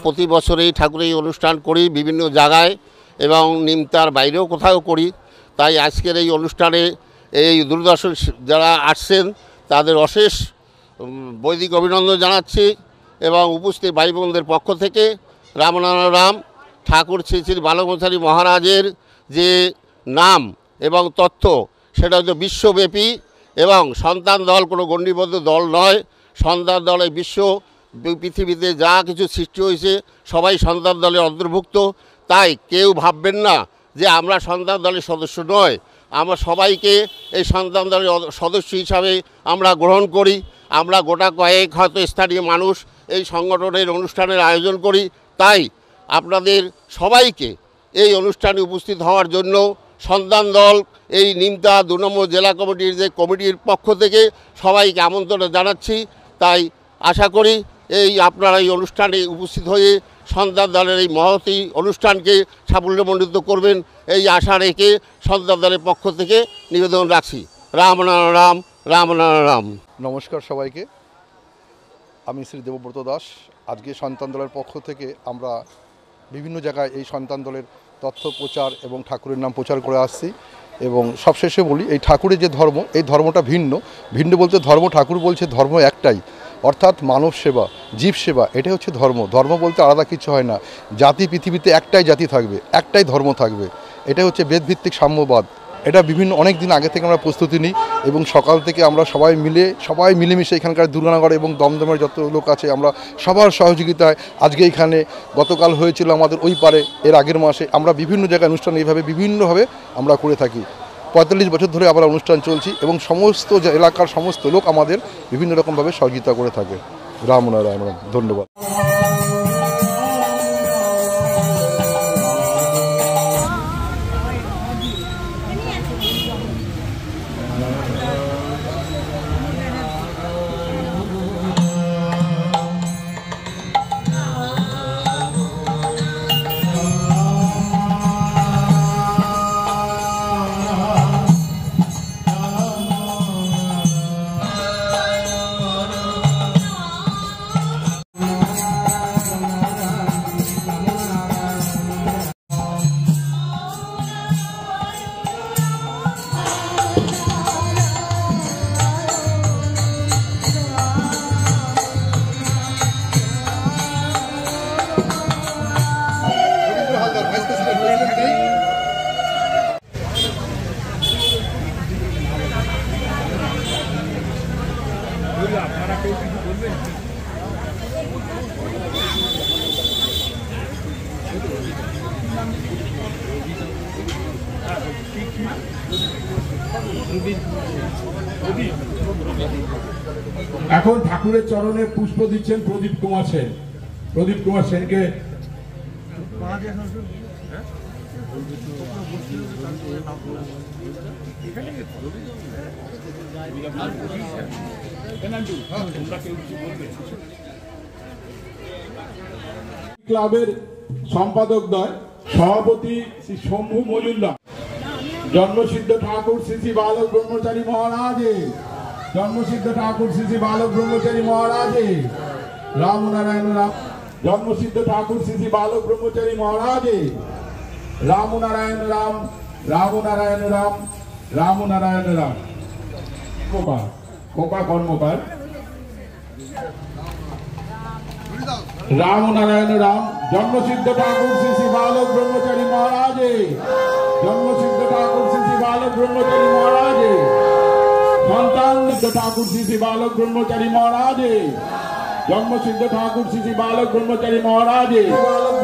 প্রতি বছরেই ঠাকুরের অনুষ্ঠান করি বিভিন্ন জায়গায় এবং নিমতার বাইরেও কোথাও করি। তাই আজকের এই অনুষ্ঠানে এই দূরদর্শন যারা আসছেন তাদের অশেষ বৈদিক অভিনন্দন জানাচ্ছি এবং উপস্থিত ভাই বোনদের পক্ষ থেকে রামনারায়ণ রাম ঠাকুর শ্রী শ্রী বালকমচারী মহারাজের যে নাম এবং তথ্য সেটা হচ্ছে বিশ্বব্যাপী এবং সন্তান দল কোনো গণ্ডিবদ্ধ দল নয়। সন্তান দলে পৃথিবীতে যা কিছু সৃষ্টি হয়েছে সবাই সন্তান দলের অন্তর্ভুক্ত। তাই কেউ ভাববেন না যে আমরা সন্তান দলের সদস্য নয়, আমরা সবাইকে এই সন্তান দলের সদস্য হিসাবে আমরা গ্রহণ করি। আমরা গোটা কয়েক হয়তো স্থানীয় মানুষ এই সংগঠনের অনুষ্ঠানের আয়োজন করি। তাই আপনাদের সবাইকে এই অনুষ্ঠানে উপস্থিত হওয়ার জন্য সন্তান দল এই নিমতা ২ নম্বর জেলা কমিটির যে কমিটির পক্ষ থেকে সবাইকে আমন্ত্রণ জানাচ্ছি। তাই আশা করি আপনারা এই অনুষ্ঠানে উপস্থিত হয়ে সন্তান দলের এই মহতী অনুষ্ঠানকে সাফল্যমণ্ডিত করবেন এই আশা রেখে সন্তান দলের পক্ষ থেকে নিবেদন রাখছি। রামনারায়ণ রাম, রামনারায়ণ রাম। নমস্কার সবাইকে, আমি শ্রী দেবব্রত দাস। আজকে সন্তান দলের পক্ষ থেকে আমরা বিভিন্ন জায়গায় এই সন্তান দলের তথ্য প্রচার এবং ঠাকুরের নাম প্রচার করে আসছি। এবং সবশেষে বলি, এই ঠাকুরের যে ধর্ম, এই ধর্মটা ভিন্ন বলতে ধর্ম, ঠাকুর বলছে ধর্ম একটাই, অর্থাৎ মানব সেবা, জীব সেবা, এটাই হচ্ছে ধর্ম। ধর্ম বলতে আলাদা কিছু হয় না। জাতি পৃথিবীতে একটাই জাতি থাকবে, একটাই ধর্ম থাকবে, এটাই হচ্ছে বেদভিত্তিক সাম্যবাদ। এটা অনেক দিন আগে থেকে আমরা প্রস্তুতি নিই এবং সকাল থেকে আমরা সবাই মিলেমিশে এখানকার দুর্গানগর এবং দমদমের যত লোক আছে আমরা সবার সহযোগিতায় আজকে এখানে, গতকাল হয়েছিল আমাদের ওই পারে, এর আগের মাসে আমরা বিভিন্ন জায়গায় অনুষ্ঠান এইভাবে বিভিন্নভাবে আমরা করে থাকি। ৪৫ বছর ধরে আমরা অনুষ্ঠান চলছি এবং সমস্ত এলাকার সমস্ত লোক আমাদের বিভিন্ন রকমভাবে সহযোগিতা করে থাকে। রামনারায়ণ রাম, ধন্যবাদ। এখন ঠাকুরের চরণে পুষ্প দিচ্ছেন প্রদীপ কুমার সেন। প্রদীপ কুমার সেনকে ক্লাবের সম্পাদক দয় সভাপতি শ্রী শম্ভু মজুমদার, জন্মসিদ্ধ ঠাকুর শ্রী শ্রী বালক ব্রহ্মচারী মহারাজে, জন্মসিদ্ধ ঠাকুর শ্রী শ্রী বালক ব্রহ্মচারী মহারাজে, রামনারায়ণ রাম, জন্মসিদ্ধ ঠাকুর শ্রী শ্রী বালক ব্রহ্মচারী মহারাজে, রামনারায়ণ রাম, রামনারায়ণ রাম, রামনারায়ণ রাম। খোকা কর্মকার, রামনারায়ণ রাম, জন্মসিদ্ধ ঠাকুর শ্রী শ্রী বালক ব্রহ্মচারী মহারাজে, জন্মসিদ্ধ ঠাকুর শ্রী শ্রী বালক ব্রহ্মচারী মহারাজে, সন্তান ঠাকুর শ্রী শ্রী বালক ব্রহ্মচারী মহারাজে, জন্মসিদ্ধ ঠাকুর শ্রী শ্রী বালক ব্রহ্মচারী মহারাজে, বালক